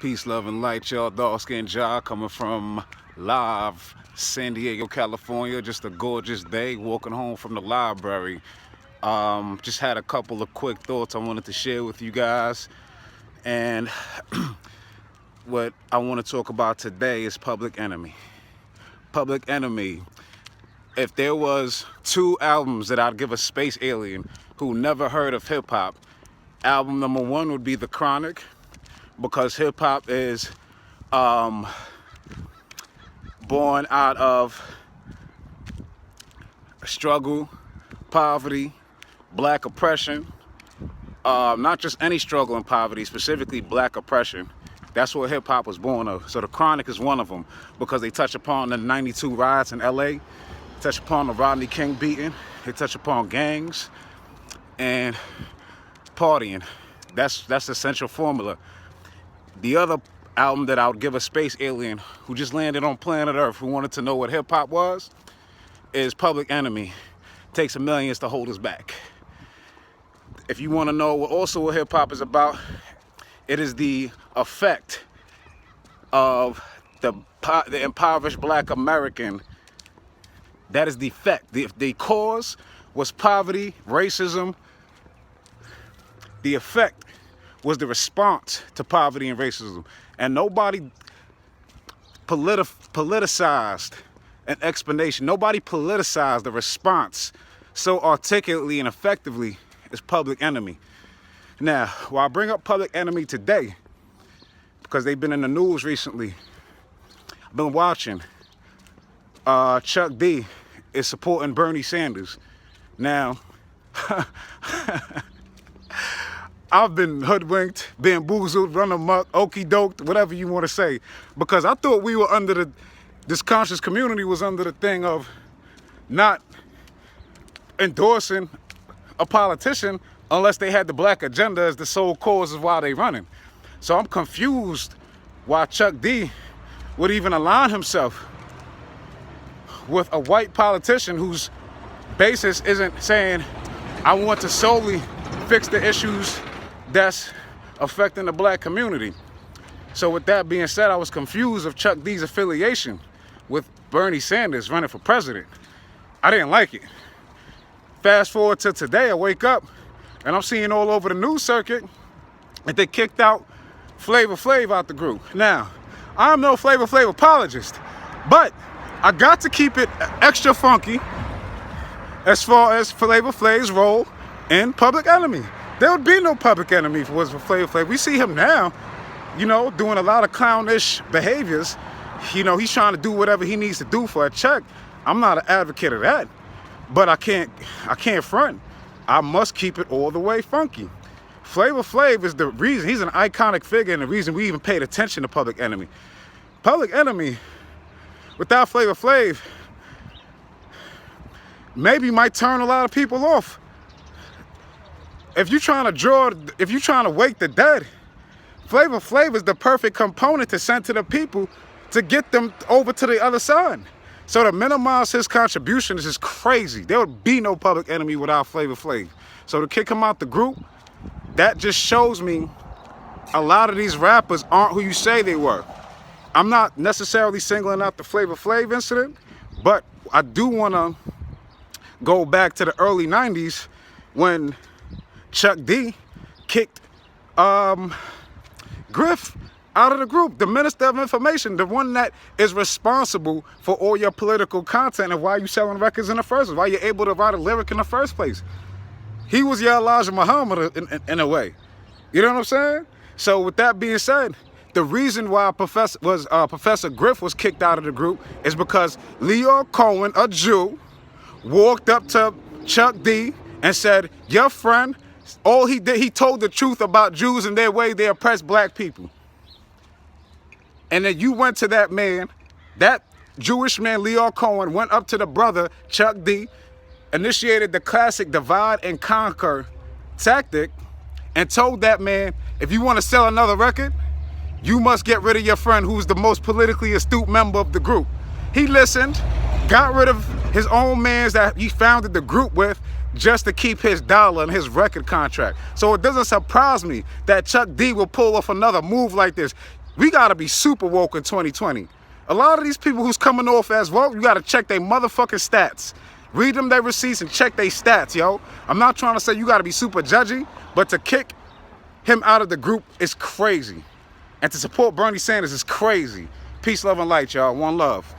Peace, love, and light, y'all. Dark skin jaw coming from live San Diego, California. Just a gorgeous day walking home from the library. Just had a couple of quick thoughts I wanted to share with you guys. And what I want to talk about today is Public Enemy. Public Enemy. If there was two albums that I'd give a space alien who never heard of hip hop, album number one would be The Chronic, because hip hop is born out of struggle, poverty, black oppression. Not just any struggle and poverty, specifically black oppression. That's what hip hop was born of. So The Chronic is one of them, because they touch upon the '92 riots in LA, touch upon the Rodney King beating, they touch upon gangs and partying. That's the essential formula. The other album that I would give a space alien who just landed on planet Earth, who wanted to know what hip hop was, is Public Enemy. Takes a millions to hold us back. If you want to know what hip hop is about, it is the effect of the impoverished black American. That is the effect. The cause was poverty, racism. The effect was the response to poverty and racism. And nobody politicized an explanation. Nobody politicized the response so articulately and effectively as Public Enemy. Now, while I bring up Public Enemy today, because they've been in the news recently, I've been watching. Chuck D is supporting Bernie Sanders. Now, I've been hoodwinked, bamboozled, run amok, okey doked, whatever you want to say, because I thought we were under this conscious community was under the thing of not endorsing a politician unless they had the black agenda as the sole cause of why they running. So I'm confused why Chuck D would even align himself with a white politician whose basis isn't saying, I want to solely fix the issues that's affecting the black community. So with that being said, I was confused of Chuck D's affiliation with Bernie Sanders running for president. I didn't like it. Fast forward to today, I wake up and I'm seeing all over the news circuit that they kicked out Flava Flav out the group. Now, I'm no Flava Flav apologist, but I got to keep it extra funky as far as Flava Flav's role in Public Enemy. There would be no Public Enemy if it was for Flava Flav. We see him now, doing a lot of clownish behaviors. He's trying to do whatever he needs to do for a check. I'm not an advocate of that, but I can't front. I must keep it all the way funky. Flava Flav is the reason, he's an iconic figure and the reason we even paid attention to Public Enemy. Public Enemy, without Flava Flav, maybe might turn a lot of people off. If you're trying to wake the dead, Flava Flav is the perfect component to send to the people to get them over to the other side. So to minimize his contributions is crazy. There would be no Public Enemy without Flava Flav. So to kick him out the group, that just shows me a lot of these rappers aren't who you say they were. I'm not necessarily singling out the Flava Flav incident, but I do want to go back to the early 90s when Chuck D kicked Griff out of the group, the Minister of Information, the one that is responsible for all your political content and why you selling records in the first place, why you're able to write a lyric in the first place. He was your Elijah Muhammad in a way. You know what I'm saying? So with that being said, the reason why Professor Griff was kicked out of the group is because Leo Cohen, a Jew, walked up to Chuck D and said, your friend, all he did, he told the truth about Jews and their way they oppress black people. And then you went to that man, that Jewish man, Leo Cohen, went up to the brother, Chuck D, initiated the classic divide and conquer tactic, and told that man, if you want to sell another record, you must get rid of your friend who's the most politically astute member of the group. He listened, got rid of his own mans that he founded the group with, just to keep his dollar and his record contract. So it doesn't surprise me that Chuck D will pull off another move like this. We gotta be super woke in 2020. A lot of these people who's coming off as woke, you gotta check their motherfucking stats. Read them their receipts and check their stats, yo. I'm not trying to say you gotta be super judgy, but to kick him out of the group is crazy. And to support Bernie Sanders is crazy. Peace, love, and light, y'all. One love.